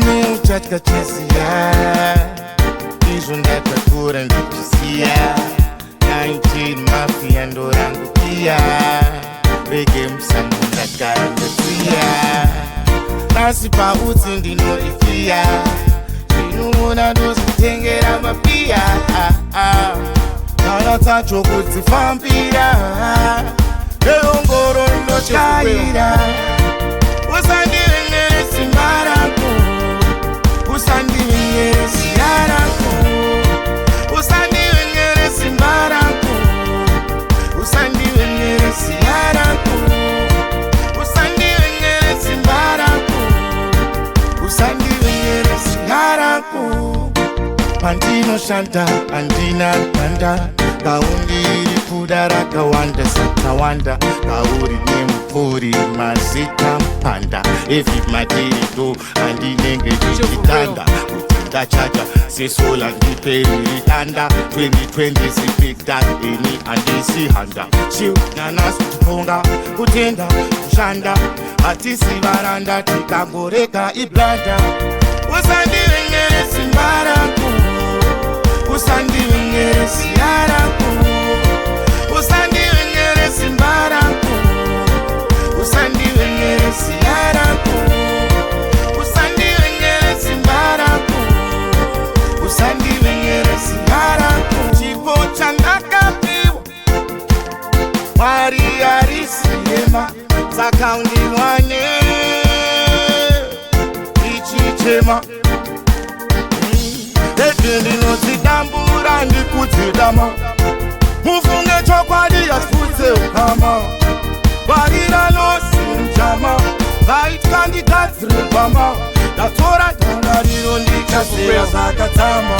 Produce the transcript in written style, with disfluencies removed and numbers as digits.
Umeuchatka chesia izvo ndatakura ndichisiya 19 mafia ndo rangu pia rege musango ndagara ndasiya asi pautsi ndinoifia zvinoona ndozvitengera mapia kana tacho kudzifambira neongoro ndotyaira usandivenyere simba rako usandivenyere ziya rako usandivenyere simba rako usandivenyere ziya rako usandivenyere simba rako usandivenyere ziya rako pandinoshanda handina kanda kaundiri kuda rakawanda sakawanda kauri nemupfuri mazita mpanda every materido handinenge ndichitanda ndachacha sesola ndiperiri danda 2020 sipikta ini handisi handa chiunanasu kutonga kutenda kushanda hatisi varanda tikangorega iblanda usandivenyere simba rako usandivenyere ziya rako usandivenyere simba rako usandivenyere ziya rako usandivenyere simba rako usandivenyere ziya rako chipo chandakapiwa Mwari arisiyema saka undiwane ichichema ndinotidambura ndikudzidama mufunge chokwadi yasutse ukama varira nosimjama vaitwa ndigadzire pama ndatora danga riro ndikaseya zvakatsama